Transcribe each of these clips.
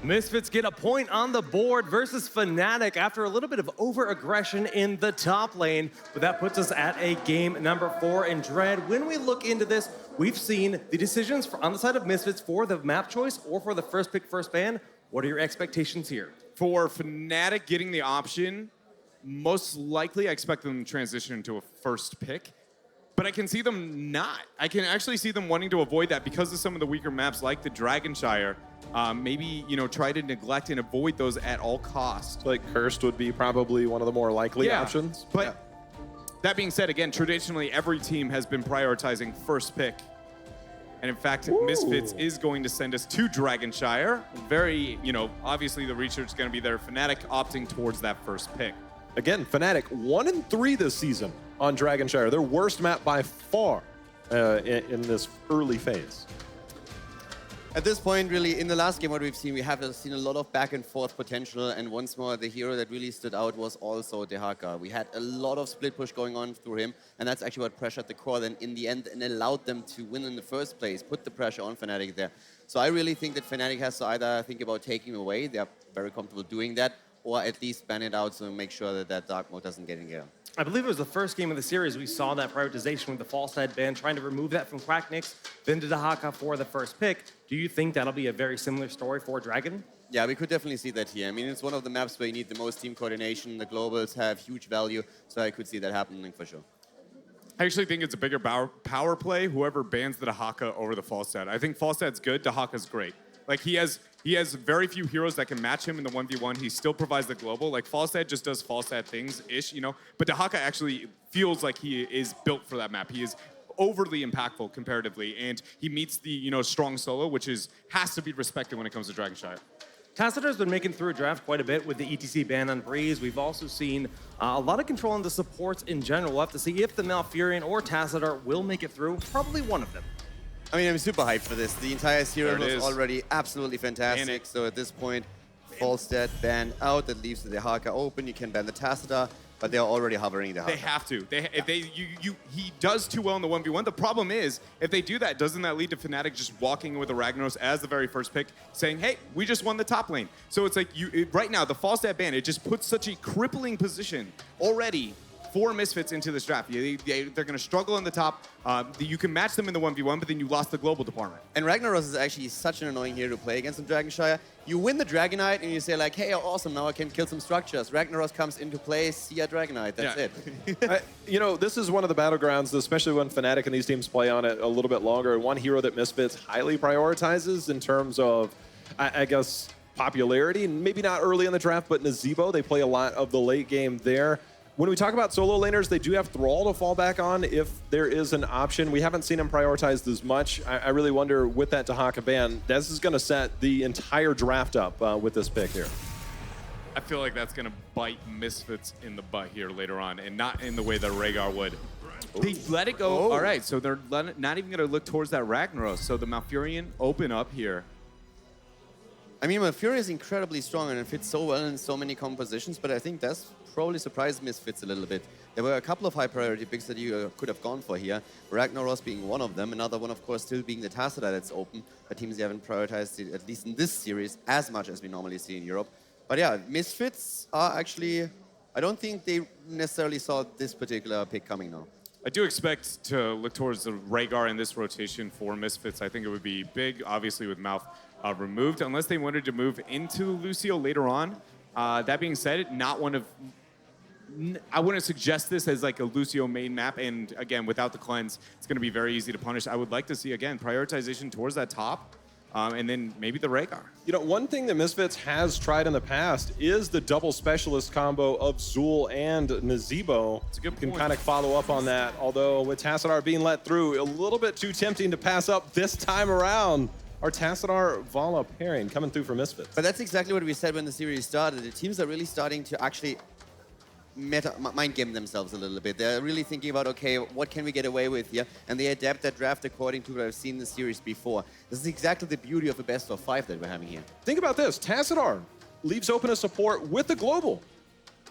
Misfits get a point on the board versus Fnatic after a little bit of over-aggression in the top lane. But that puts us at a game number 4. And Dread, when we look into this, we've seen the decisions on the side of Misfits for the map choice or for the first pick, first ban. What are your expectations here? For Fnatic getting the option, most likely I expect them to transition into a first pick. But I can see them not. I can actually see them wanting to avoid that because of some of the weaker maps like the Dragonshire. Maybe, try to neglect and avoid those at all costs. Like Cursed would be probably one of the more likely options. But that being said, again, traditionally every team has been prioritizing first pick. And in fact, Misfits is going to send us to Dragonshire. Very, obviously the research is going to be there. Fnatic opting towards that first pick. Again, Fnatic 1-3 this season on Dragonshire. Their worst map by far in this early phase. At this point, really, in the last game, what we've seen, we have seen a lot of back and forth potential. And once more, the hero that really stood out was also Dehaka. We had a lot of split push going on through him. And that's actually what pressured the core then in the end and allowed them to win in the first place, put the pressure on Fnatic there. So I really think that Fnatic has to either think about taking away. They're very comfortable doing that, or at least ban it out to make sure that that dark mode doesn't get in here. I believe it was the first game of the series we saw that prioritization with the false head ban, trying to remove that from Quacknix, then to Dehaka for the first pick. Do you think that'll be a very similar story for Dragon? Yeah, we could definitely see that here. I mean, it's one of the maps where you need the most team coordination. The globals have huge value, so I could see that happening for sure. I actually think it's a bigger power play, whoever bans the Dehaka over the Falstad. I think Falstad's good, Dehaka's great. Like, he has very few heroes that can match him in the 1v1. He still provides the global. Like, Falstad just does Falstad things-ish, But Dehaka actually feels like he is built for that map. He is overly impactful comparatively, and he meets the, strong solo, which has to be respected when it comes to Dragonshire. Tassador's been making through a draft quite a bit with the ETC ban on Breeze. We've also seen a lot of control on the supports in general. We'll have to see if the Malfurion or Tassador will make it through. Probably one of them. I mean, I'm super hyped for this. The entire series was already absolutely fantastic. So at this point, Falstad ban out. That leaves the Dehaka open. You can ban the Tassador, but they're already hovering the Dehaka. They have to. He does too well in the 1v1. The problem is, if they do that, doesn't that lead to Fnatic just walking with the Ragnaros as the very first pick, saying, hey, we just won the top lane. So it's like, right now, the Falstad ban, it just puts such a crippling position already for Misfits into this draft. They're going to struggle in the top. You can match them in the 1v1, but then you lost the global department. And Ragnaros is actually such an annoying hero to play against in Dragonshire. You win the Dragonite and you say like, hey, awesome, now I can kill some structures. Ragnaros comes into play, see a Dragonite, that's it. This is one of the battlegrounds, especially when Fnatic and these teams play on it a little bit longer. And one hero that Misfits highly prioritizes in terms of, I guess, popularity, and maybe not early in the draft, but Nazeebo, they play a lot of the late game there. When we talk about solo laners, they do have Thrall to fall back on if there is an option. We haven't seen him prioritized as much. I really wonder, with that Dehaka ban, this is going to set the entire draft up with this pick here. I feel like that's going to bite Misfits in the butt here later on, and not in the way that Rhaegar would. They let it go. All right, so they're not even going to look towards that Ragnaros. So the Malfurion open up here. I mean, Malfurion is incredibly strong and it fits so well in so many compositions, but I think that's probably surprised Misfits a little bit. There were a couple of high priority picks that you could have gone for here. Ragnaros being one of them, another one, of course, still being the Tassador that's open. But teams haven't prioritized it, at least in this series, as much as we normally see in Europe. But yeah, Misfits are actually, I don't think they necessarily saw this particular pick coming now. I do expect to look towards the Rhaegar in this rotation for Misfits. I think it would be big, obviously, with Mouth removed, unless they wanted to move into Lucio later on. That being said, I wouldn't suggest this as like a Lucio main map, and again, without the cleanse, it's going to be very easy to punish. I would like to see, again, prioritization towards that top, and then maybe the Rhaegar. One thing that Misfits has tried in the past is the double specialist combo of Zul and Nazeebo. It's a good point. Can kind of follow follow up on that, although with Tassador being let through, a little bit too tempting to pass up this time around. Our Tassador-Vala pairing coming through for Misfits. But that's exactly what we said when the series started. The teams are really starting to actually mind game themselves a little bit. They're really thinking about, okay, what can we get away with here? And they adapt that draft according to what I've seen in the series before. This is exactly the beauty of a best of 5 that we're having here. Think about this. Tassador leaves open a support with the global,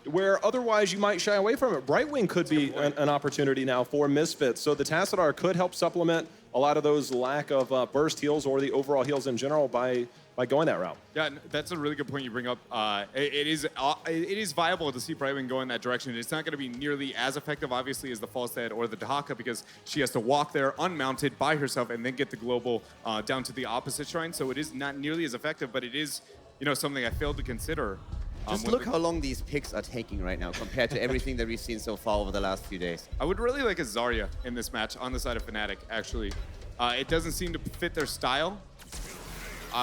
where otherwise you might shy away from it. Brightwing could be an opportunity now for Misfits. So the Tassador could help supplement a lot of those lack of burst heals or the overall heals in general by going that route. Yeah, that's a really good point you bring up. It is viable to see Brightwing go in that direction. It's not going to be nearly as effective, obviously, as the Falstad or the Dahaka because she has to walk there unmounted by herself and then get the global down to the opposite shrine. So it is not nearly as effective, but it is, something I failed to consider. Just look how long these picks are taking right now compared to everything that we've seen so far over the last few days. I would really like a Zarya in this match on the side of Fnatic, actually. It doesn't seem to fit their style.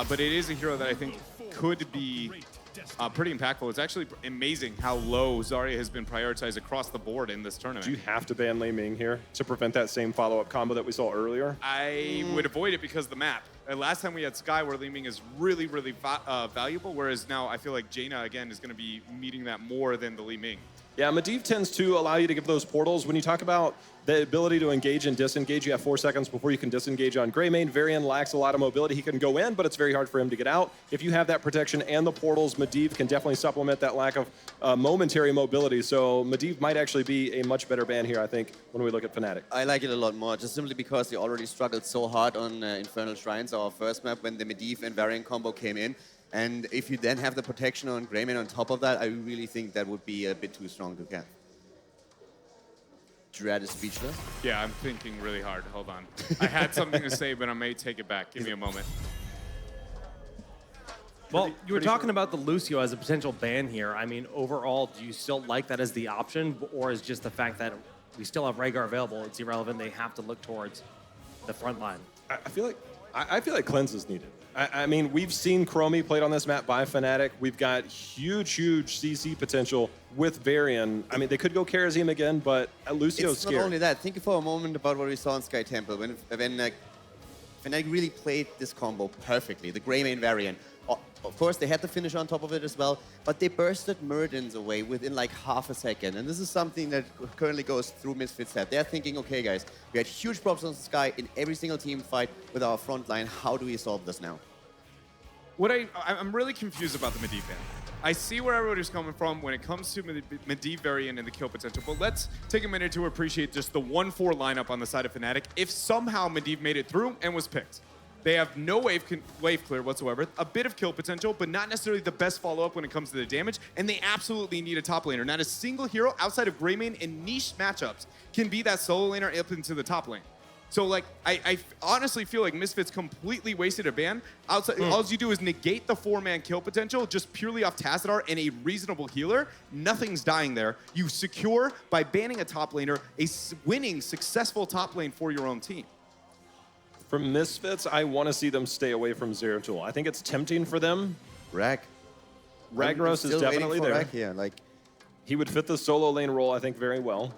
But it is a hero that I think could be pretty impactful. It's actually amazing how low Zarya has been prioritized across the board in this tournament. Do you have to ban Lei Ming here to prevent that same follow-up combo that we saw earlier? I would avoid it because of the map. Last time we had Sky where Lei Ming is really, really valuable, whereas now I feel like Jaina, again, is going to be meeting that more than the Lei Ming. Yeah, Medivh tends to allow you to give those portals. When you talk about the ability to engage and disengage, you have 4 seconds before you can disengage on Greymane. Varian lacks a lot of mobility. He can go in, but it's very hard for him to get out. If you have that protection and the portals, Medivh can definitely supplement that lack of momentary mobility. So Medivh might actually be a much better ban here, I think, when we look at Fnatic. I like it a lot more, just simply because they already struggled so hard on Infernal Shrines, our first map, when the Medivh and Varian combo came in. And if you then have the protection on Greymane on top of that, I really think that would be a bit too strong to get. Dread is speechless. Yeah, I'm thinking really hard. Hold on. I had something to say, but I may take it back. Give me a moment. Well, you were talking about the Lucio as a potential ban here. I mean, overall, do you still like that as the option, or is just the fact that we still have Rhaegar available, it's irrelevant, they have to look towards the front line? I feel like cleanse is needed. I mean, we've seen Chromie played on this map by Fnatic. We've got huge CC potential with Varian. I mean, they could go Karazim again, but Lucio's It's scared. not only that. Think for a moment about what we saw in Sky Temple when Fnatic really played this combo perfectly. The Greymane Varian. Of course, they had to finish on top of it as well, but they bursted Muradin's away within like half a second. And this is something that currently goes through Misfits' head. They're thinking, okay, guys, we had huge props on Sky in every single team fight with our front line. How do we solve this now? I'm really confused about the Medivh ban. I see where everybody's coming from when it comes to Medivh Varian and the kill potential, but let's take a minute to appreciate just the 1-4 lineup on the side of Fnatic. If somehow Medivh made it through and was picked, they have no wave clear whatsoever, a bit of kill potential, but not necessarily the best follow-up when it comes to the damage, and they absolutely need a top laner. Not a single hero outside of Greymane in niche matchups can be that solo laner up into the top lane. So, like, I honestly feel like Misfits completely wasted a ban. All you do is negate the 4-man kill potential just purely off Tassadar and a reasonable healer. Nothing's dying there. You secure, by banning a top laner, a winning, successful top lane for your own team. From Misfits, I want to see them stay away from Zeratul. I think it's tempting for them. Ragnaros is definitely there. Yeah, like, he would fit the solo lane role, I think, very well.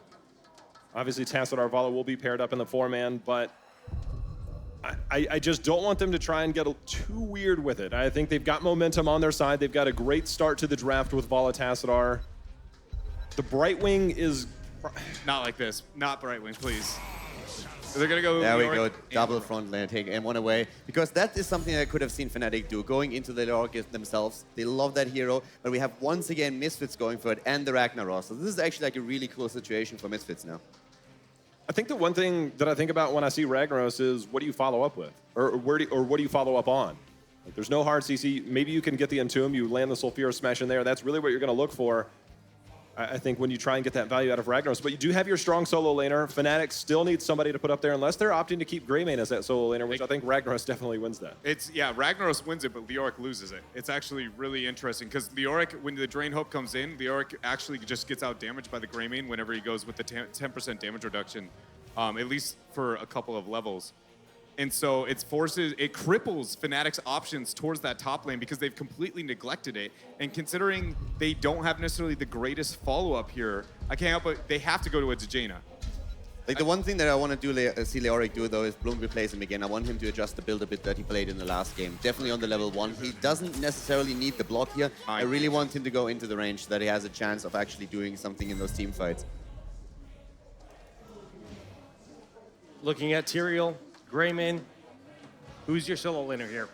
Obviously, Tassadar Vala will be paired up in the 4-man, but I just don't want them to try and get too weird with it. I think they've got momentum on their side. They've got a great start to the draft with Vala Tassadar. The Brightwing is... Not like this. Not Brightwing, please. They're going to go... There we go. Double front lane, take M1 away. Because that is something I could have seen Fnatic do, going into the Leoric themselves. They love that hero, but we have once again Misfits going for it and the Ragnaros. So this is actually like a really cool situation for Misfits now. I think the one thing that I think about when I see Ragnaros is, what do you follow up with? Or what do you follow up on? Like, there's no hard CC. Maybe you can get the Entomb, you land the Sulfura Smash in there. That's really what you're going to look for, I think, when you try and get that value out of Ragnaros. But you do have your strong solo laner. Fnatic still needs somebody to put up there, unless they're opting to keep Greymane as that solo laner, which I think Ragnaros definitely wins that. Yeah, Ragnaros wins it, but Leoric loses it. It's actually really interesting, because Leoric, when the Drain Hope comes in, Leoric actually just gets out damaged by the Greymane whenever he goes with the 10% damage reduction, at least for a couple of levels. And so it cripples Fnatic's options towards that top lane because they've completely neglected it. And considering they don't have necessarily the greatest follow-up here, I can't help but they have to go to a Jaina. Like, the one thing that I want to see Leoric do, though, is Bloom replace him again. I want him to adjust the build a bit that he played in the last game. Definitely on the level 1. He doesn't necessarily need the block here. I really want him to go into the range so that he has a chance of actually doing something in those team fights. Looking at Tyrael, Greymane, who's your solo laner here?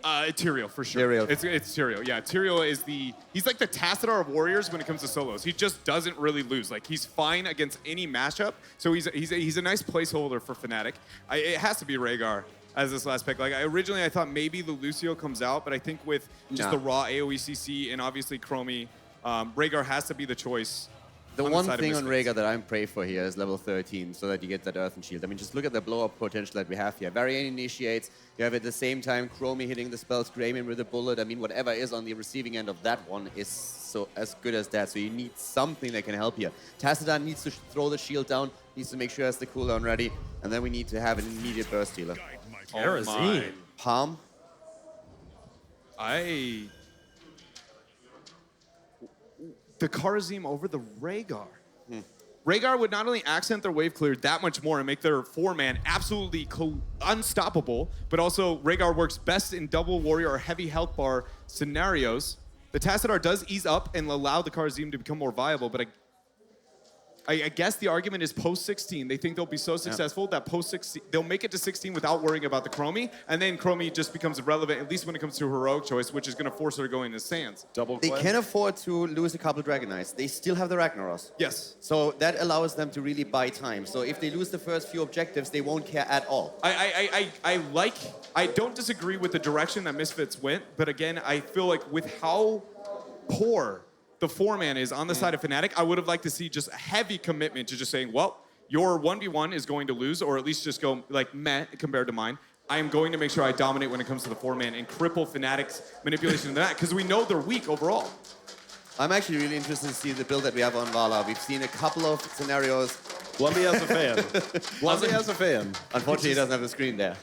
Tyrael, for sure. Tyrael. It's Tyrael. Yeah, Tyrael is he's like the Tassadar of warriors when it comes to solos. He just doesn't really lose. Like, he's fine against any matchup. So he's a nice placeholder for Fnatic. It has to be Rhaegar as this last pick. Like, originally I thought maybe the Lucio comes out, but I think with just the raw AoE CC and obviously Chromie, Rhaegar has to be you has The one thing on Rhaegar that I'm praying for here is level 13, so that you get that Earthen Shield. I mean, just look at the blow-up potential that we have here. Varian initiates, you have at the same time Chromie hitting the spells, Greymane with a bullet. I mean, whatever is on the receiving end of that one is so as good as that. So you need something that can help here. Tassadar needs to throw the shield down, needs to make sure he has the cooldown ready, and then we need to have an immediate burst healer. Karazim. Palm. The Karazim over the Rhaegar. Rhaegar would not only accent their wave clear that much more and make their 4-man absolutely unstoppable, but also Rhaegar works best in double warrior or heavy health bar scenarios. The Tassadar does ease up and allow the Karazim to become more viable, but I guess the argument is post-16. They think they'll be so successful that post-16, they'll make it to 16 without worrying about the Chromie, and then Chromie just becomes irrelevant, at least when it comes to heroic choice, which is going to force her to go into sands. They can afford to lose a couple Dragon Knights. They still have the Ragnaros. Yes. So that allows them to really buy time. So if they lose the first few objectives, they won't care at all. I don't disagree with the direction that Misfits went, but again, I feel like with how poor the 4-man is on the side of Fnatic, I would have liked to see just a heavy commitment to just saying, well, your 1v1 is going to lose, or at least just go like meh compared to mine. I am going to make sure I dominate when it comes to the 4-man and cripple Fnatic's manipulation of that, because we know they're weak overall. I'm actually really interested to see the build that we have on Vala. We've seen a couple of scenarios. Lumpy as a fan. Lumpy as a fan. Unfortunately, he doesn't have the screen there.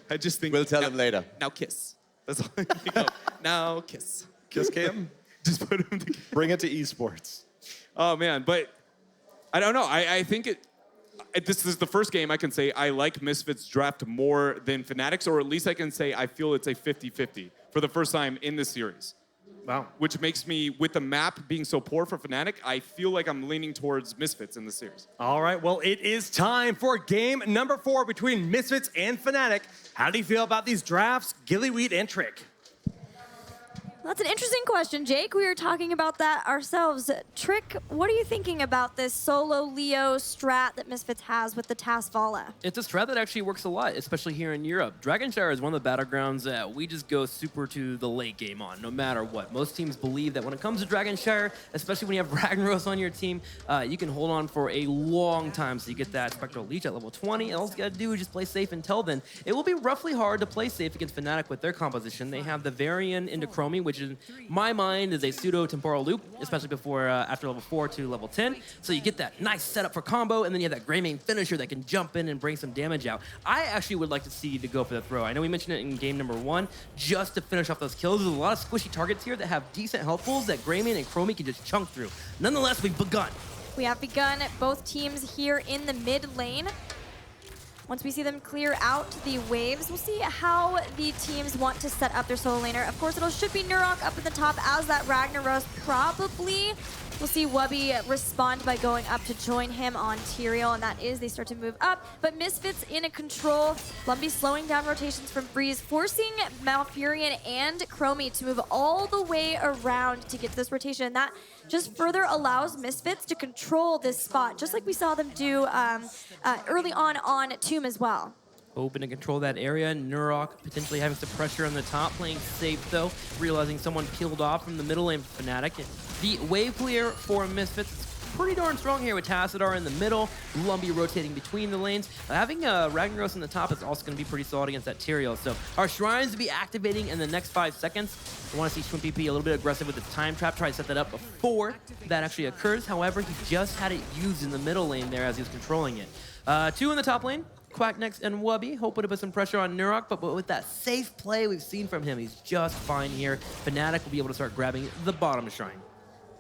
I just think We'll tell him later. Now kiss. That's all. You go. Now kiss. Kiss cam? Just put him together. Bring it to esports. Oh man, but I don't know. I think this is the first game I can say I like Misfits draft more than Fnatic's, or at least I can say I feel it's a 50-50 for the first time in this series. Wow. Which makes me, with the map being so poor for Fnatic, I feel like I'm leaning towards Misfits in this series. All right, well, it is time for game number 4 between Misfits and Fnatic. How do you feel about these drafts, Gillyweed and Trick? That's an interesting question, Jake. We were talking about that ourselves. Trick, what are you thinking about this solo Leo strat that Misfits has with the TAS Vala? It's a strat that actually works a lot, especially here in Europe. Dragonshire is one of the battlegrounds that we just go super to the late game on, no matter what. Most teams believe that when it comes to Dragonshire, especially when you have Ragnaros on your team, you can hold on for a long time. So you get that Spectral Leech at level 20, and all you gotta do is just play safe until then. It will be roughly hard to play safe against Fnatic with their composition. They have the Varian into Chromie, which in my mind is a pseudo-temporal loop, especially before after level 4 to level 10. So you get that nice setup for combo, and then you have that Greymane finisher that can jump in and bring some damage out. I actually would like to see you to go for the throw. I know we mentioned it in game number 1, just to finish off those kills. There's a lot of squishy targets here that have decent health pools that Greymane and Chromie can just chunk through. Nonetheless, we've begun. We have begun both teams here in the mid lane. Once we see them clear out the waves, we'll see how the teams want to set up their solo laner. Of course, it should be Nurok up at the top as that Ragnaros probably. We'll see Wubby respond by going up to join him on Tyrael, and that is they start to move up. But Misfits in a control. Lumpy slowing down rotations from Breeze, forcing Malfurion and Chromie to move all the way around to get to this rotation. That just further allows Misfits to control this spot, just like we saw them do early on Tomb as well. Open to control that area. Nurok potentially having some pressure on the top, playing safe though, realizing someone peeled off from the middle lane for Fnatic. The wave clear for Misfits is pretty darn strong here with Tassadar in the middle, Lumpy rotating between the lanes. Having Ragnaros in the top is also going to be pretty solid against that Tyrael. So our shrines to be activating in the next 5 seconds. I want to see Shrimp PP a little bit aggressive with the time trap, try to set that up before that actually occurs. However, he just had it used in the middle lane there as he was controlling it. 2 in the top lane. Quack next and Wubby, hoping to put some pressure on Nurok, but with that safe play we've seen from him, he's just fine here. Fnatic will be able to start grabbing the bottom shrine.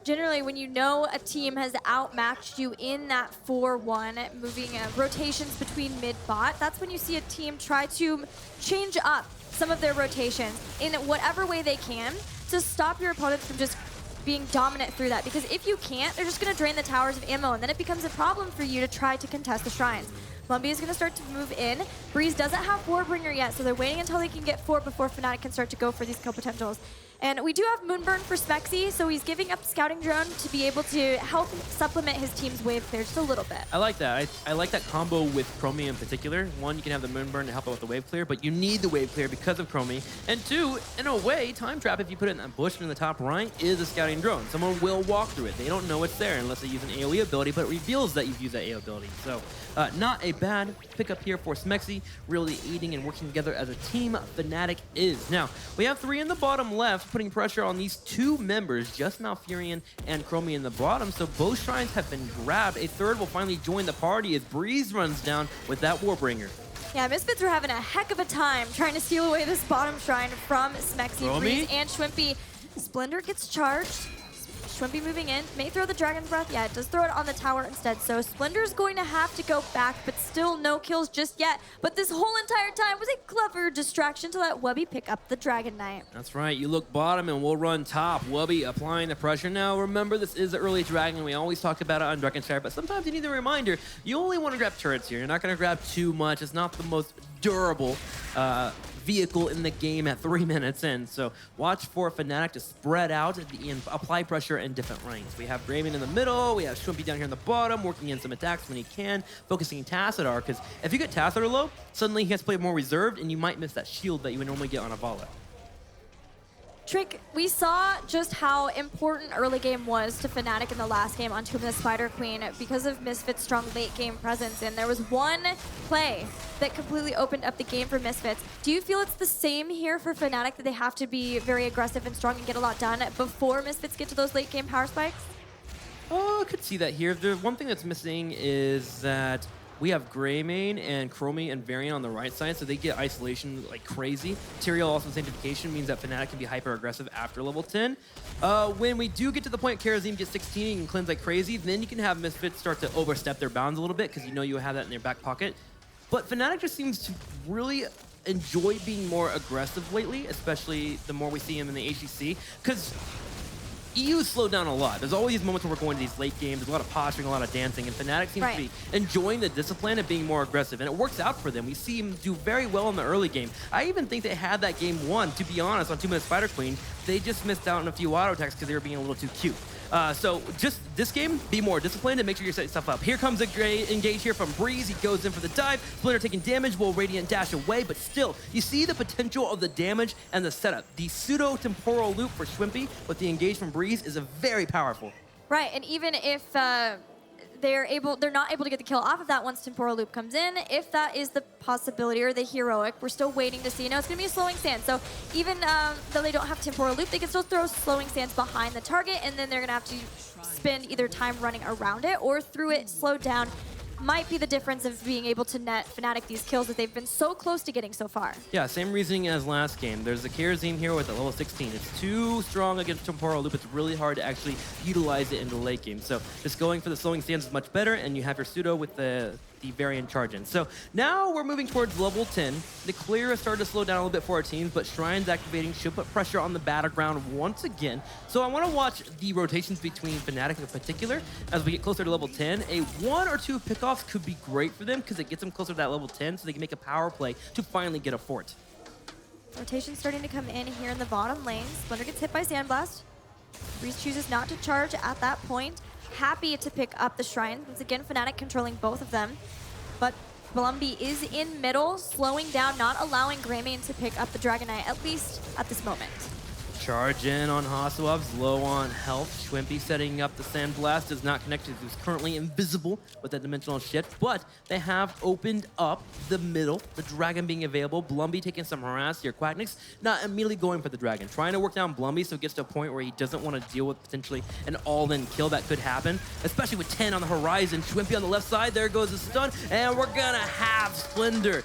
Generally, when you know a team has outmatched you in that 4-1, moving rotations between mid-bot, that's when you see a team try to change up some of their rotations in whatever way they can to stop your opponents from just being dominant through that. Because if you can't, they're just going to drain the towers of ammo, and then it becomes a problem for you to try to contest the shrines. Blumby is going to start to move in. Breeze doesn't have Warbringer yet, so they're waiting until they can get 4 before Fnatic can start to go for these kill potentials. And we do have Moonburn for Smexy, so he's giving up Scouting Drone to be able to help supplement his team's wave clear just a little bit. I like that. I like that combo with Chromie in particular. One, you can have the Moonburn to help out with the wave clear, but you need the wave clear because of Chromie. And two, in a way, Time Trap, if you put it in that bush in the top right, is a Scouting Drone. Someone will walk through it. They don't know it's there unless they use an AoE ability, but it reveals that you've used that AoE ability. So not a bad pickup here for Smexy, really aiding and working together as a team. Fnatic is. Now, we have 3 in the bottom left, putting pressure on these 2 members, just Malfurion and Chromie in the bottom. So both shrines have been grabbed. A third will finally join the party as Breeze runs down with that Warbringer. Yeah, Misfits are having a heck of a time trying to steal away this bottom shrine from Smexy, Breeze, and Schwimpy. Splendor gets charged. Schwimpy moving in, may throw the Dragon's Breath. Yeah, it does throw it on the tower instead. So Splendor's going to have to go back, but still no kills just yet. But this whole entire time was a clever distraction to let Wubby pick up the Dragon Knight. That's right. You look bottom and we'll run top. Wubby applying the pressure. Now, remember, this is the early Dragon. We always talk about it on Dragonshire, but sometimes you need a reminder. You only want to grab turrets here. You're not going to grab too much. It's not the most durable vehicle in the game at 3 minutes in. So watch for Fnatic to spread out and apply pressure in different lanes. We have Raven in the middle. We have Schwimpy down here in the bottom, working in some attacks when he can, focusing Tassadar, because if you get Tassadar low, suddenly he has to play more reserved, and you might miss that shield that you would normally get on a Vala. Trick, we saw just how important early game was to Fnatic in the last game on Tomb of the Spider Queen because of Misfits' strong late game presence. And there was one play that completely opened up the game for Misfits. Do you feel it's the same here for Fnatic, that they have to be very aggressive and strong and get a lot done before Misfits get to those late game power spikes? Oh, I could see that here. The one thing that's missing is that we have Greymane and Chromie and Varian on the right side, so they get isolation like crazy. Tyrael also sanctification means that Fnatic can be hyper aggressive after level 10. When we do get to the point Karazim gets 16 and cleanse like crazy, then you can have Misfits start to overstep their bounds a little bit because you know you have that in their back pocket. But Fnatic just seems to really enjoy being more aggressive lately, especially the more we see him in the HGC, because EU is slowed down a lot. There's always these moments where we're going to these late games. There's a lot of posturing, a lot of dancing, and Fnatic seems to be enjoying the discipline and being more aggressive, and it works out for them. We see him do very well in the early game. I even think they had that game won, to be honest, on 2 minute Spider Queen. They just missed out on a few auto attacks because they were being a little too cute. So just this game, be more disciplined and make sure you set yourself up. Here comes a great engage here from Breeze. He goes in for the dive. Splinter taking damage, will Radiant dash away, but still, you see the potential of the damage and the setup. The pseudo-temporal loop for Schwimpy with the engage from Breeze is a very powerful. Right, and even if they're not able to get the kill off of that once Temporal Loop comes in, if that is the possibility or the heroic, we're still waiting to see. You know, it's going to be a Slowing Stance. So even though they don't have Temporal Loop, they can still throw Slowing Stance behind the target, and then they're going to have to spend either time running around it or through it slowed down. Might be the difference of being able to net Fnatic these kills that they've been so close to getting so far. Yeah, same reasoning as last game. There's a Karazim here with a level 16. It's too strong against Temporal Loop. It's really hard to actually utilize it in the late game. So just going for the slowing stance is much better, and you have your pseudo with the variant charge in. So now we're moving towards level 10. The clear has started to slow down a little bit for our teams, but Shrines activating should put pressure on the battleground once again. So I want to watch the rotations between Fnatic in particular as we get closer to level 10. A 1 or 2 pickoffs could be great for them because it gets them closer to that level 10 so they can make a power play to finally get a fort. Rotation starting to come in here in the bottom lane. Splinter gets hit by Sandblast. Breeze chooses not to charge at that point. Happy to pick up the Shrine. Once again, Fnatic controlling both of them. But Blumby is in middle, slowing down, not allowing Greymane to pick up the Dragon Knight, at least at this moment. Charge in on Hasselhoff's low on health. Schwimpy setting up the Sandblast is not connected. He's currently invisible with that dimensional shift, but they have opened up the middle. The dragon being available. Blumby taking some harass here. Quacknix not immediately going for the dragon. Trying to work down Blumby so it gets to a point where he doesn't want to deal with potentially an all-in kill that could happen, especially with 10 on the horizon. Schwimpy on the left side. There goes the stun, and we're gonna have Splendor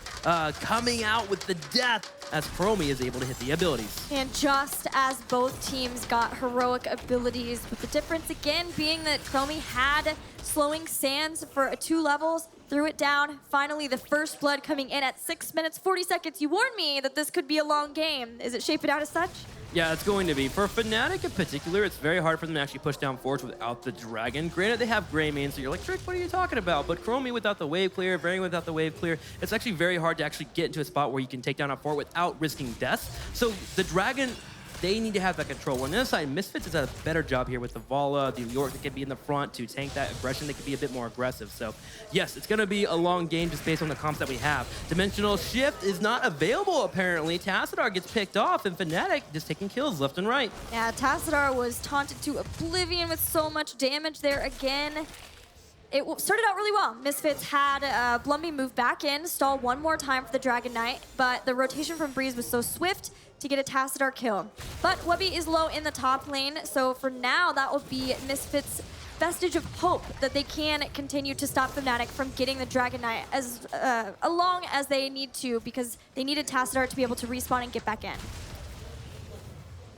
coming out with the death as Chromie is able to hit the abilities. And just as both teams got heroic abilities, with the difference again being that Chromie had Slowing Sands for 2 levels, threw it down. Finally, the first blood coming in at 6 minutes, 40 seconds. You warned me that this could be a long game. Is it shaping out as such? Yeah, it's going to be. For Fnatic in particular, it's very hard for them to actually push down forwards without the Dragon. Granted, they have Gray main, so you're like, Trick, what are you talking about? But Chromie without the wave clear, Varian without the wave clear, it's actually very hard to actually get into a spot where you can take down a fort without risking deaths. So the Dragon, they need to have that control. On the other side, Misfits has done a better job here with the Vala, the York that can be in the front to tank that aggression. They can be a bit more aggressive. So yes, it's going to be a long game just based on the comps that we have. Dimensional Shift is not available apparently. Tassadar gets picked off and Fnatic just taking kills left and right. Yeah, Tassadar was taunted to oblivion with so much damage there again. It started out really well. Misfits had Blumby move back in, stall one more time for the Dragon Knight, but the rotation from Breeze was so swift to get a Tassadar kill. But Webby is low in the top lane, so for now, that will be Misfits' vestige of hope that they can continue to stop Fnatic from getting the Dragon Knight as long as they need to, because they needed Tassadar to be able to respawn and get back in.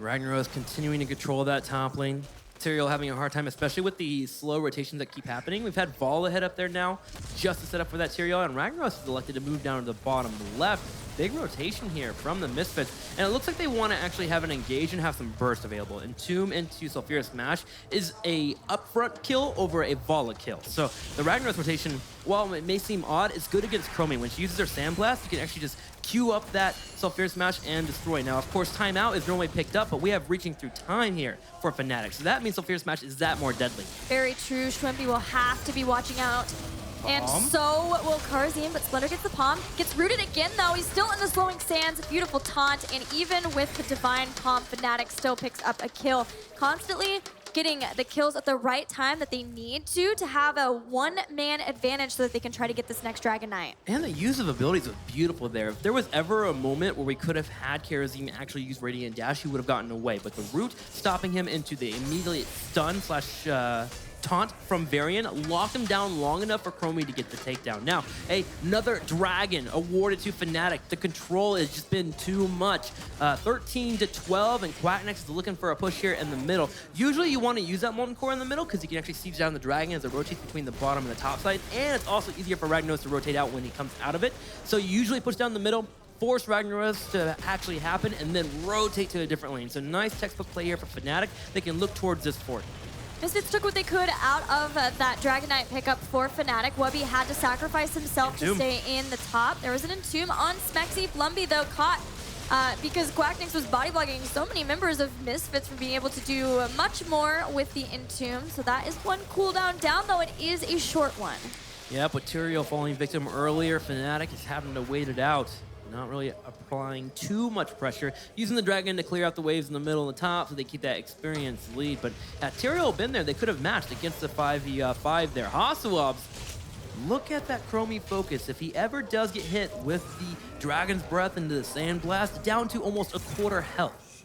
Ragnaros continuing to control that top lane. Tyrael having a hard time, especially with the slow rotations that keep happening. We've had Vala head up there now just to set up for that Tyrael, and Ragnaros is elected to move down to the bottom left. Big rotation here from the Misfits, and it looks like they want to actually have an engage and have some burst available. Entomb into Sulfurous Smash is a upfront kill over a Vala kill. So the Ragnaros rotation, while it may seem odd, it's good against Chromie. When she uses her Sandblast, you can actually just queue up that Sulfurous Smash and destroy. Now, of course, timeout is normally picked up, but we have reaching through time here for Fnatic. So that means Sulfurous Smash is that more deadly. Very true. Schwempy will have to be watching out. And so will Karzim, but Splinter gets the palm. Gets rooted again, though. He's still in the slowing sands. Beautiful taunt. And even with the Divine Palm, Fnatic still picks up a kill. Constantly getting the kills at the right time that they need to have a one-man advantage so that they can try to get this next Dragon Knight. And the use of abilities was beautiful there. If there was ever a moment where we could have had Karazim actually use Radiant Dash, he would have gotten away. But the root stopping him into the immediate stun slash taunt from Varian locked him down long enough for Chromie to get the takedown. Now, another Dragon awarded to Fnatic. The control has just been too much. 13 to 12, and Quacknex is looking for a push here in the middle. Usually you want to use that Molten Core in the middle because you can actually siege down the Dragon as it rotates between the bottom and the top side, and it's also easier for Ragnaros to rotate out when he comes out of it. So you usually push down the middle, force Ragnaros to actually happen, and then rotate to a different lane. So nice textbook play here for Fnatic. They can look towards this fort. Misfits took what they could out of that Dragon Knight pickup for Fnatic. Webby had to sacrifice himself to stay in the top. There was an Entomb on Smexy. Blumby, though, caught because Quacknex was body blocking so many members of Misfits from being able to do much more with the Entomb. So that is one cooldown down, though it is a short one. Yeah, but Tyrael falling victim earlier. Fnatic is having to wait it out. Not really applying too much pressure. Using the Dragon to clear out the waves in the middle and the top so they keep that experience lead. But had Tyrael been there, they could have matched against the 5v5 there. Hasselabs, look at that Chromie focus. If he ever does get hit with the Dragon's Breath into the Sandblast, down to almost a quarter health.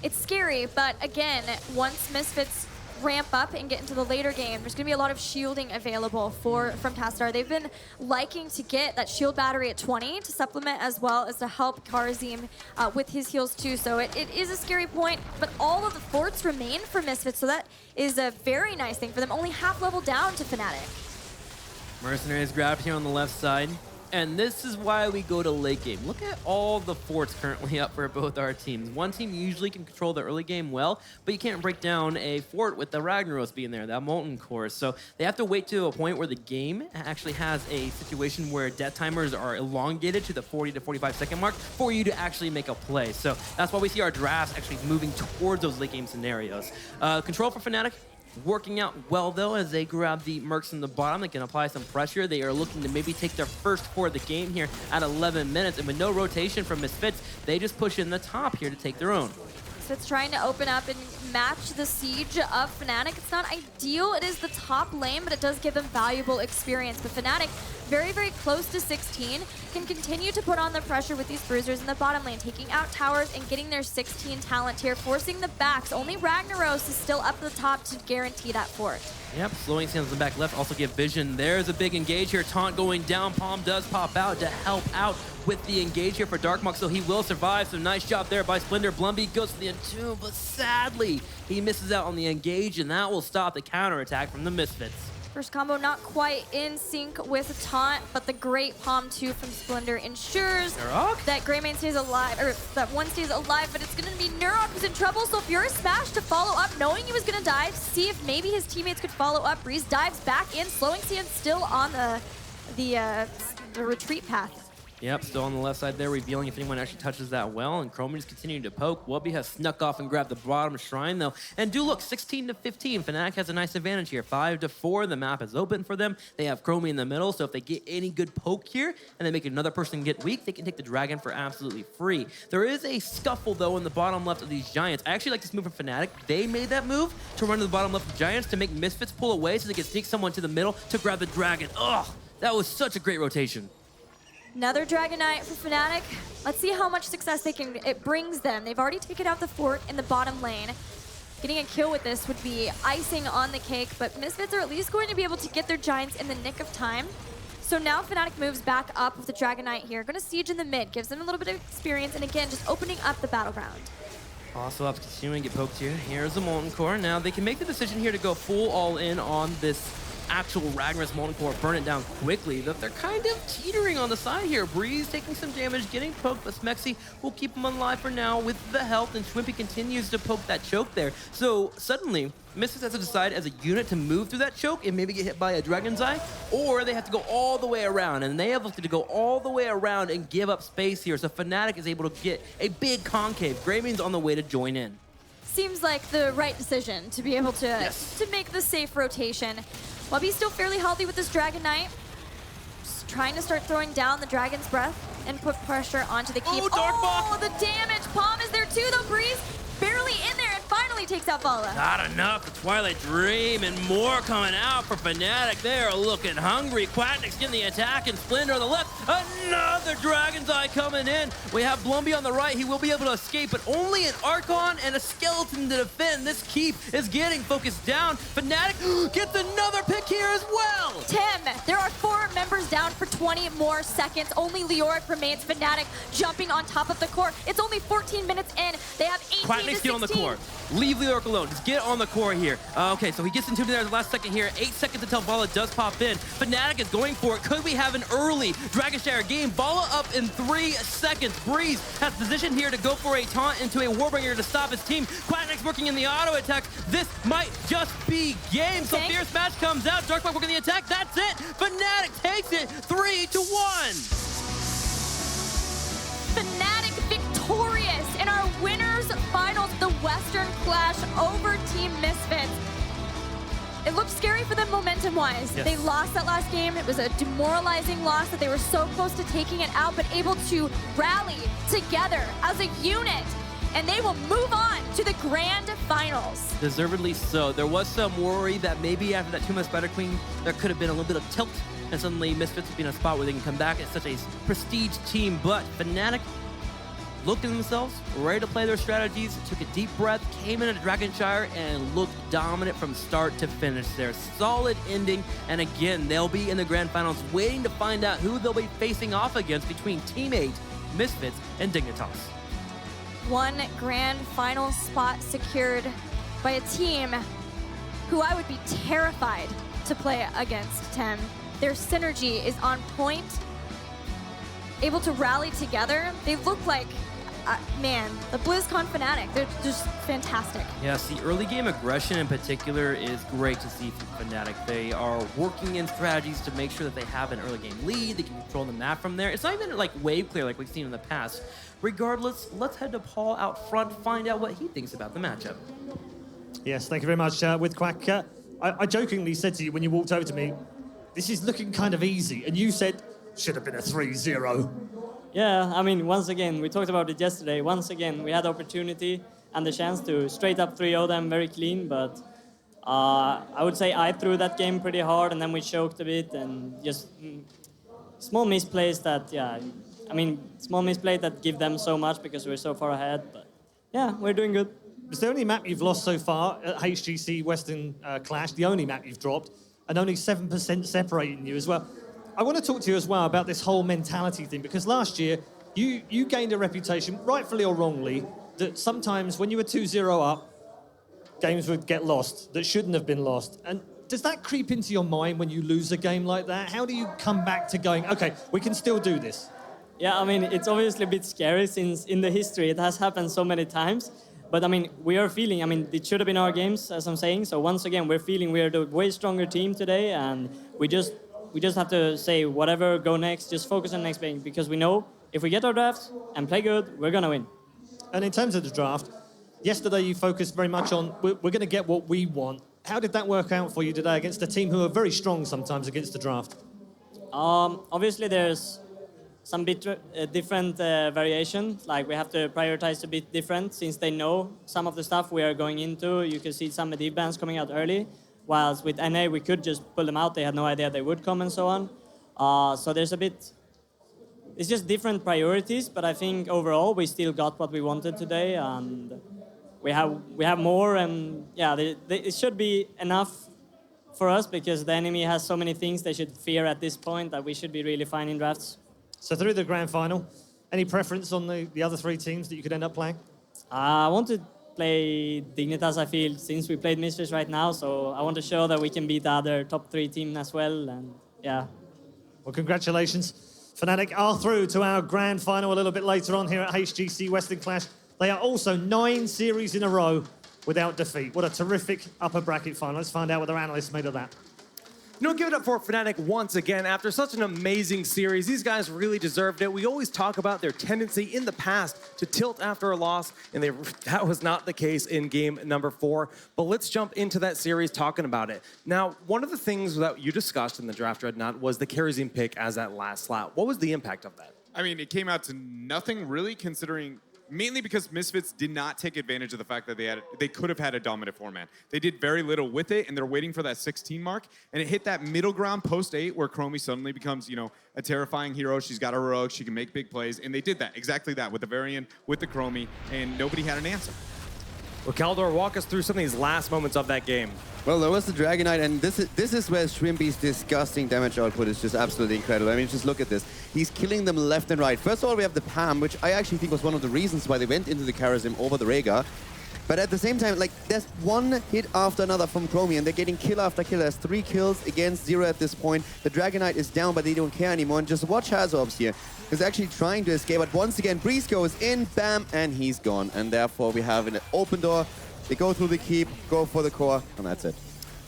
It's scary, but again, once Misfits ramp up and get into the later game, there's going to be a lot of shielding available from Tassadar. They've been liking to get that shield battery at 20 to supplement as well as to help Karazim with his heals too. So it is a scary point, but all of the forts remain for Misfits, so that is a very nice thing for them. Only half level down to Fnatic. Mercenaries grabbed here on the left side. And this is why we go to late game. Look at all the forts currently up for both our teams. One team usually can control the early game well, but you can't break down a fort with the Ragnaros being there, that Molten Core. So they have to wait to a point where the game actually has a situation where death timers are elongated to the 40 to 45 second mark for you to actually make a play. So that's why we see our drafts actually moving towards those late game scenarios. Control for Fnatic. Working out well, though, as they grab the Mercs in the bottom. They can apply some pressure. They are looking to maybe take their first for the game here at 11 minutes. And with no rotation from Misfits, they just push in the top here to take their own. Misfits trying to open up and match the siege of Fnatic. It's not ideal. It is the top lane, but it does give them valuable experience. But Fnatic, very, very close to 16, can continue to put on the pressure with these bruisers in the bottom lane, taking out towers and getting their 16 talent here, forcing the backs. Only Ragnaros is still up at the top to guarantee that fort. Yep, slowing sands in the back left, also give vision. There's a big engage here. Taunt going down. Palm does pop out to help out with the engage here for Darkmox, so he will survive. So nice job there by Splinter. Blumby goes to the Entomb, but sadly, he misses out on the engage, and that will stop the counterattack from the Misfits. First combo not quite in sync with Taunt, but the great Palm 2 from Splendor ensures that Greymane stays alive, or that one stays alive, but it's gonna be Nurok who's in trouble, so Fury smash to follow up, knowing he was gonna die, to see if maybe his teammates could follow up. Breeze dives back in, slowing Sand still on the retreat path. Yep, still on the left side there, revealing if anyone actually touches that well, and Chromie is continuing to poke. Wubby has snuck off and grabbed the bottom shrine, though. And do look, 16 to 15. Fnatic has a nice advantage here. 5 to 4, the map is open for them. They have Chromie in the middle, so if they get any good poke here, and they make another person get weak, they can take the dragon for absolutely free. There is a scuffle, though, in the bottom left of these Giants. I actually like this move from Fnatic. They made that move to run to the bottom left of Giants to make Misfits pull away so they can sneak someone to the middle to grab the dragon. Ugh, that was such a great rotation. Another Dragon Knight for Fnatic. Let's see how much success it brings them. They've already taken out the fort in the bottom lane. Getting a kill with this would be icing on the cake, but Misfits are at least going to be able to get their Giants in the nick of time. So now Fnatic moves back up with the Dragon Knight here. Gonna siege in the mid, gives them a little bit of experience, and again, just opening up the battleground. Also up, continuing to get poked here. Here's the Molten Core. Now they can make the decision here to go full all in on this actual Ragnar's Molten Core, burn it down quickly. They're kind of teetering on the side here. Breeze taking some damage, getting poked, but Smexy will keep him alive for now with the health, and Schwimpy continues to poke that choke there. So suddenly, Misfits has to decide as a unit to move through that choke and maybe get hit by a Dragon's Eye, or they have to go all the way around, and they have looked to go all the way around and give up space here, so Fnatic is able to get a big concave. Greymane's on the way to join in. Seems like the right decision to be able to make the safe rotation. Wubby's still fairly healthy with this Dragon Knight. Just trying to start throwing down the Dragon's Breath and put pressure onto the keep. Oh, Darkbach! Oh, the damage! Palm is there too, though. Breeze barely in there and finally takes out Vala. Not enough for Twilight Dream, and more coming out for Fnatic. They are looking hungry. Quatnick's getting the attack, and Splendor on the left. Another Dragon's Eye coming in. We have Blumby on the right. He will be able to escape, but only an Archon and a Skeleton to defend. This keep is getting focused down. Fnatic gets another pick here as well. Tim, there are 4 members down for 20 more seconds. Only Leoric remains. Fnatic jumping on top of the core. It's only 14 minutes in. They have 18 Quatnick's to 16. get on the core. Leave Leoric alone. Just get on the core here. Okay, so he gets into there at the last second here. 8 seconds until Vala does pop in. Fnatic is going for it. Could we have an early Dragonshire game? Vala up in 3 seconds. Breeze has position here to go for a taunt into a Warbringer to stop his team. Quatnick's working in the auto attack. This might just be game. So Fierce Match comes out. Darkbach working the attack. That's it. Fnatic takes it 3-1. Fnatic victorious in our winners finals of the Western Clash over Team Misfits. It looked scary for them momentum-wise. Yes. They lost that last game. It was a demoralizing loss that they were so close to taking it out, but able to rally together as a unit. And they will move on to the grand finals. Deservedly so. There was some worry that maybe after that 2-month Spider Queen, there could have been a little bit of tilt, and suddenly Misfits would be in a spot where they can come back as such a prestige team. But Fnatic looked at themselves, ready to play their strategies, took a deep breath, came into Dragonshire, and looked dominant from start to finish. Their solid ending, and again, they'll be in the grand finals waiting to find out who they'll be facing off against between Team 8, Misfits, and Dignitas. One grand final spot secured by a team who I would be terrified to play against, Tim. Their synergy is on point, able to rally together. They look like, man, the BlizzCon Fnatic, they're just fantastic. Yes, the early game aggression in particular is great to see from Fnatic. They are working in strategies to make sure that they have an early game lead. They can control the map from there. It's not even like wave clear like we've seen in the past. Regardless, let's head to Paul out front, find out what he thinks about the matchup. Yes, thank you very much, with Quack. I jokingly said to you when you walked over to me, this is looking kind of easy, and you said, should have been a 3-0. Yeah, I mean, once again, we talked about it yesterday. Once again, we had the opportunity and the chance to straight up 3-0 them very clean, but I would say I threw that game pretty hard, and then we choked a bit, and just small misplays that, small misplays that give them so much because we're so far ahead, but yeah, we're doing good. It's the only map you've lost so far at HGC Western Clash, the only map you've dropped, and only 7% separating you as well. I want to talk to you as well about this whole mentality thing, because last year you gained a reputation, rightfully or wrongly, that sometimes when you were 2-0 up, games would get lost that shouldn't have been lost. And Does that creep into your mind when you lose a game like that? How do you come back to going, okay, we can still do this? Yeah, I mean, it's obviously a bit scary since in the history it has happened so many times. But I mean, we are feeling, I mean, it should have been our games, as I'm saying. So once again, we're feeling we are the way stronger team today. And we just have to say, whatever, go next, just focus on next game. Because we know if we get our drafts and play good, we're going to win. And in terms of the draft, yesterday you focused very much on, we're going to get what we want. How did that work out for you today against a team who are very strong sometimes against the draft? Obviously, there's some different variation. Like we have to prioritize a bit different since they know some of the stuff we are going into. You can see some Medivh bans coming out early, whilst with NA we could just pull them out. They had no idea they would come and so on. So there's a bit. It's just different priorities, but I think overall we still got what we wanted today, and we have more. And yeah, it should be enough for us because the enemy has so many things they should fear at this point that we should be really fine in drafts. So through the grand final, any preference on the other three teams that you could end up playing? I want to play Dignitas, I feel, since we played Misfits right now. So I want to show that we can beat the other top 3 team as well. And yeah. Well, congratulations. Fnatic are through to our grand final a little bit later on here at HGC Western Clash. They are also 9 series in a row without defeat. What a terrific upper bracket final. Let's find out what their analysts made of that. You know, give it up for Fnatic once again. After such an amazing series, these guys really deserved it. We always talk about their tendency in the past to tilt after a loss, and that was not the case in game number 4. But let's jump into that series talking about it. Now, one of the things that you discussed in the draft, Dreadnought, was the Kerosene pick as that last slot. What was the impact of that? I mean, it came out to nothing really, considering mainly because Misfits did not take advantage of the fact that they could have had a dominant format. They did very little with it, and they're waiting for that 16 mark, and it hit that middle ground post 8 where Chromie suddenly becomes, you know, a terrifying hero. She's got a heroic, she can make big plays, and they did that, exactly that, with the Varian, with the Chromie, and nobody had an answer. Well, Kaldor, walk us through some of these last moments of that game. Well, there was the Dragon Knight, and this is where Shrimpy's disgusting damage output is just absolutely incredible. I mean, just look at this. He's killing them left and right. First of all, we have the Pam, which I actually think was one of the reasons why they went into the Karazim over the Rhaegar. But at the same time, like, there's one hit after another from Chromie, and they're getting kill after kill. There's 3 kills against 0 at this point. The Dragon Knight is down, but they don't care anymore. And just watch Hazorps here. He's actually trying to escape, but once again, Breeze goes in, bam, and he's gone. And therefore, we have an open door. They go through the keep, go for the core, and that's it.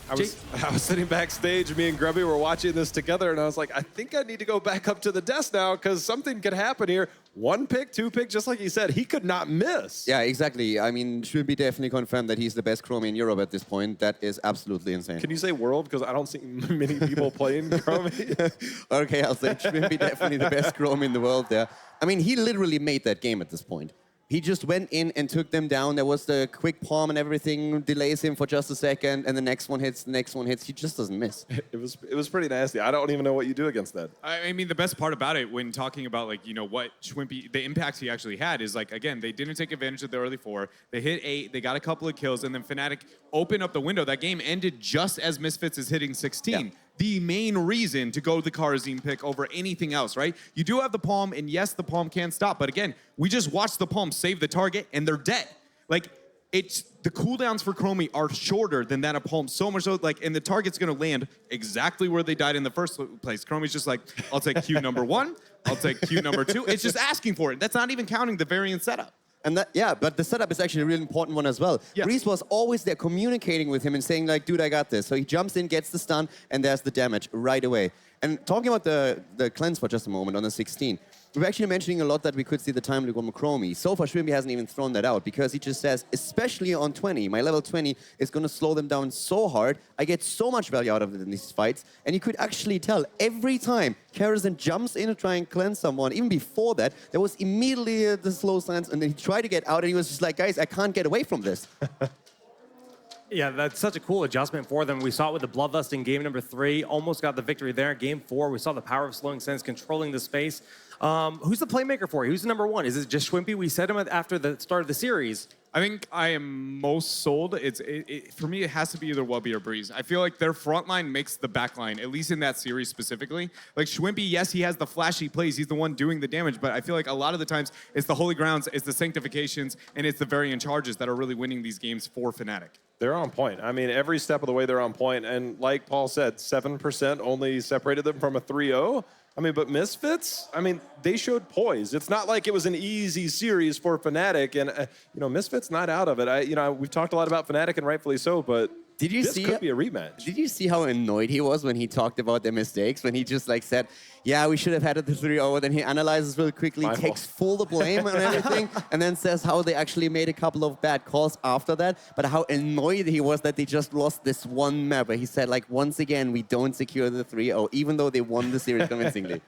I was sitting backstage, me and Grubby were watching this together, and I was like, I think I need to go back up to the desk now because something could happen here. 1 pick, 2 pick, just like he said, he could not miss. Yeah, exactly. I mean, Shrimpy definitely confirmed that he's the best Chromie in Europe at this point. That is absolutely insane. Can you say world? Because I don't see many people playing Chromie. Okay, I'll say Shrimpy definitely the best Chromie in the world there. I mean, he literally made that game at this point. He just went in and took them down. There was the quick palm and everything, delays him for just a second, and the next one hits, the next one hits. He just doesn't miss. It was pretty nasty. I don't even know what you do against that. I mean, the best part about it when talking about, like, you know, what Shrimpy, the impact he actually had is, like, again, they didn't take advantage of the early 4. They hit 8, they got a couple of kills, and then Fnatic opened up the window. That game ended just as Misfits is hitting 16. Yeah. The main reason to go the Karazim pick over anything else, right? You do have the Palm, and yes, the Palm can stop, but again, we just watched the Palm save the target, and they're dead. Like, the cooldowns for Chromie are shorter than that of Palm, so much so, like, and the target's gonna land exactly where they died in the first place. Chromie's just like, I'll take Q number 1, I'll take Q number 2. It's just asking for it. That's not even counting the variant setup. And that, yeah, but the setup is actually a really important one as well. Yeah. Breeze was always there communicating with him and saying, like, dude, I got this. So he jumps in, gets the stun, and there's the damage right away. And talking about the cleanse for just a moment on the 16, we're actually mentioning a lot that we could see the time loop on Chromie. So far, Shrimpy hasn't even thrown that out because he just says, especially on 20, my level 20 is going to slow them down so hard. I get so much value out of it in these fights. And you could actually tell every time Karazhan jumps in to try and cleanse someone, even before that, there was immediately the slow stance, and then he tried to get out, and he was just like, guys, I can't get away from this. Yeah, that's such a cool adjustment for them. We saw it with the Bloodlust in game number 3. Almost got the victory there. Game 4, we saw the power of slowing sense controlling the space. Who's the playmaker for you? Who's the number 1? Is it just Shrimpy? We said him after the start of the series. I think I am most sold. For me, it has to be either Wubby or Breeze. I feel like their front line makes the back line, at least in that series specifically. Like Shrimpy, yes, he has the flashy plays. He's the one doing the damage, but I feel like a lot of the times it's the Holy Grounds, it's the Sanctifications, and it's the Variant Charges that are really winning these games for Fnatic. They're on point. I mean, every step of the way they're on point. And like Paul said, 7% only separated them from a 3-0. I mean, but Misfits, I mean, they showed poise. It's not like it was an easy series for Fnatic. And, Misfits not out of it. We've talked a lot about Fnatic, and rightfully so, but this could be a rematch. Did you see how annoyed he was when he talked about their mistakes? When he just like said, yeah, we should have had it the 3-0. Then he analyzes real quickly, takes full the blame and everything, and then says how they actually made a couple of bad calls after that, but how annoyed he was that they just lost this one map. Where he said, like, once again, we don't secure the 3-0, even though they won the series convincingly.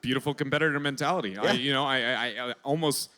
Beautiful competitor mentality. Yeah. I almost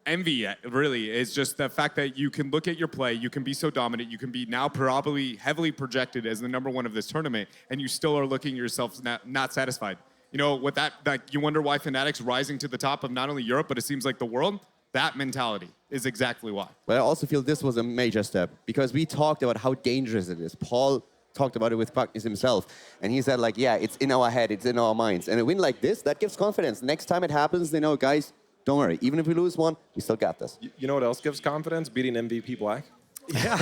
envy it, really. It's just the fact that you can look at your play, you can be so dominant, you can be now probably heavily projected as the #1 of this tournament, and you still are looking yourself not satisfied. With that, you wonder why Fnatic's rising to the top of not only Europe, but it seems like the world. That mentality is exactly why. But I also feel this was a major step, because we talked about how dangerous it is. Paul talked about it with Magnus himself, and he said, like, yeah, it's in our head, it's in our minds. And a win like this, that gives confidence. Next time it happens, they know, guys, don't worry. Even if we lose one, we still got this. You know what else gives confidence? Beating MVP Black. Yeah.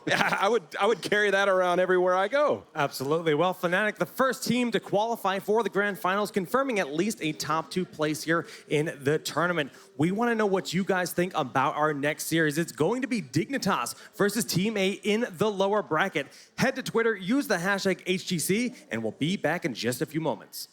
I would carry that around everywhere I go. Absolutely. Well, Fnatic, the first team to qualify for the grand finals, confirming at least a top 2 place here in the tournament. We want to know what you guys think about our next series. It's going to be Dignitas versus Team A in the lower bracket. Head to Twitter, use the hashtag HGC, and we'll be back in just a few moments.